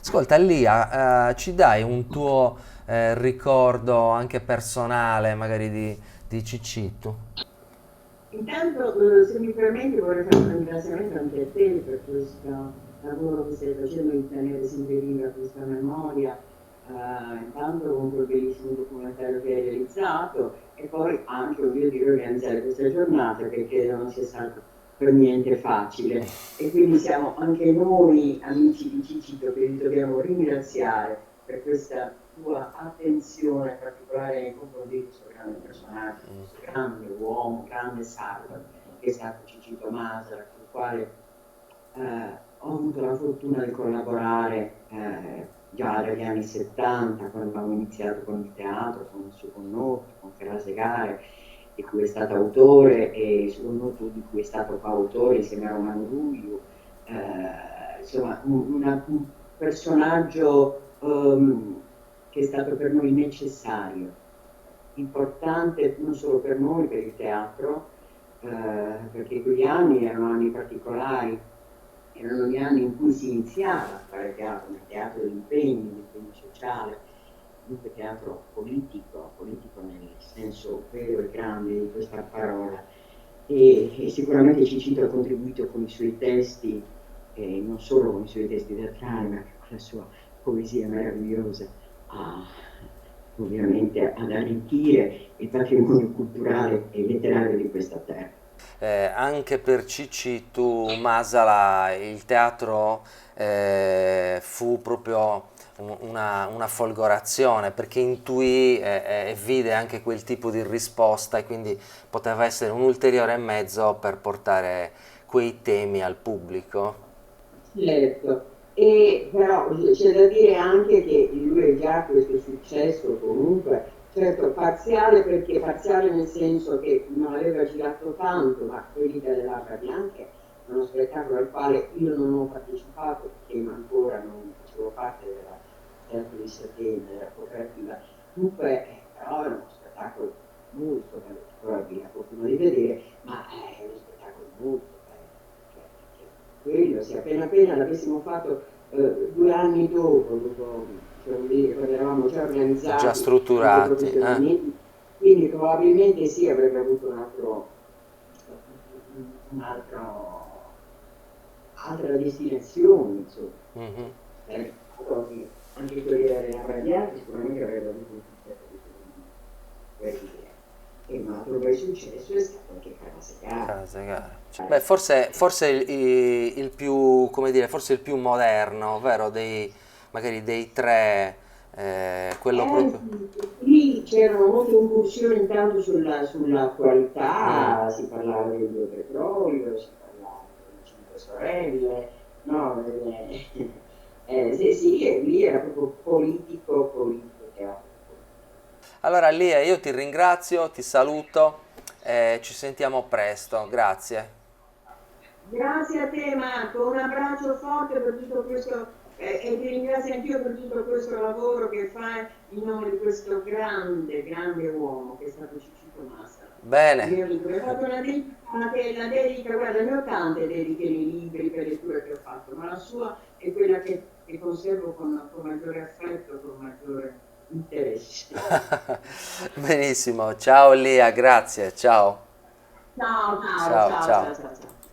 Ascolta, Lia, ci dai un tuo ricordo anche personale, magari di Ciccitu? Intanto, se mi permetti, vorrei fare un ringraziamento anche a te per questo lavoro che stai facendo di tenere sempre viva questa memoria, intanto con quel bellissimo documentario che hai realizzato e poi anche, voglio dire, organizzare questa giornata che credo non sia stato per niente facile. E quindi siamo anche noi, amici di Cicito, che vi dobbiamo ringraziare per questa tua attenzione particolare nei confronti di questo grande personaggio, di questo grande uomo, grande sardo, che è stato Cicito Masara, con il quale ho avuto la fortuna di collaborare già dagli anni 70, quando abbiamo iniziato con il teatro, con il suo connoto, con Ferrase Gare, di cui è stato autore, e su connoto di cui è stato coautore insieme a Romano Ruiu. Insomma, un personaggio che è stato per noi necessario, importante non solo per noi, per il teatro, perché quegli anni erano anni particolari, erano gli anni in cui si iniziava a fare teatro, nel teatro dell'impegno, l'impegno sociale, comunque teatro politico, politico nel senso vero e grande di questa parola. E sicuramente Cicito ha contribuito con i suoi testi, non solo con i suoi testi teatrali, ma anche con la sua poesia meravigliosa, a, ovviamente ad arricchire il patrimonio culturale e letterario di questa terra. Anche per Ciccitu Masala il teatro fu proprio una folgorazione perché intuì e vide anche quel tipo di risposta e quindi poteva essere un ulteriore mezzo per portare quei temi al pubblico. Certo, e però c'è da dire anche che lui ha già questo successo comunque, certo parziale perché parziale nel senso che non aveva girato tanto, ma quelli delle Labbra Bianche è uno spettacolo al quale io non ho partecipato perché ancora non facevo parte della teatro di Sardegna, della cooperativa, dunque però è uno spettacolo molto bello, che ora vi la fortuna di vedere, ma è uno spettacolo molto bello. Cioè, perché quello, se appena appena l'avessimo fatto 2 anni dopo, diciamo dire, quando eravamo già Già organizzati anche strutturati, eh? professionalmente, quindi probabilmente sì, avrebbe avuto un altra destinazione, insomma. Mhm. Anche quelli della Radiante sicuramente avrebbero avuto un successo di e un altro bel successo è stato anche Carasegara. Casa Gara. Beh, forse il più, come dire, forse il più moderno, ovvero magari dei tre, quello proprio... Sì, lì c'erano molte incursioni intanto sulla Mm. qualità, si parlava del Dio Petrolio, si parlava delle Cinque Sorelle, no? Sì, sì, e lì era proprio politico, politico, teatro politico. Allora, Lia, io ti ringrazio, ti saluto, ci sentiamo presto, grazie. Grazie a te Marco, un abbraccio forte per tutto questo e ti ringrazio anch'io per tutto questo lavoro che fai in nome di questo grande, grande uomo che è stato Ciccio Massa. Bene. Mio amico, mi ha fatto una dedica, la dedica, guarda, ne ho tante dediche nei libri per letture che ho fatto, ma la sua è quella che conservo con maggiore affetto, con maggiore interesse. Benissimo, ciao Lia, grazie, ciao. Ciao, ciao, Ciao, ciao, ciao, ciao. ciao, ciao.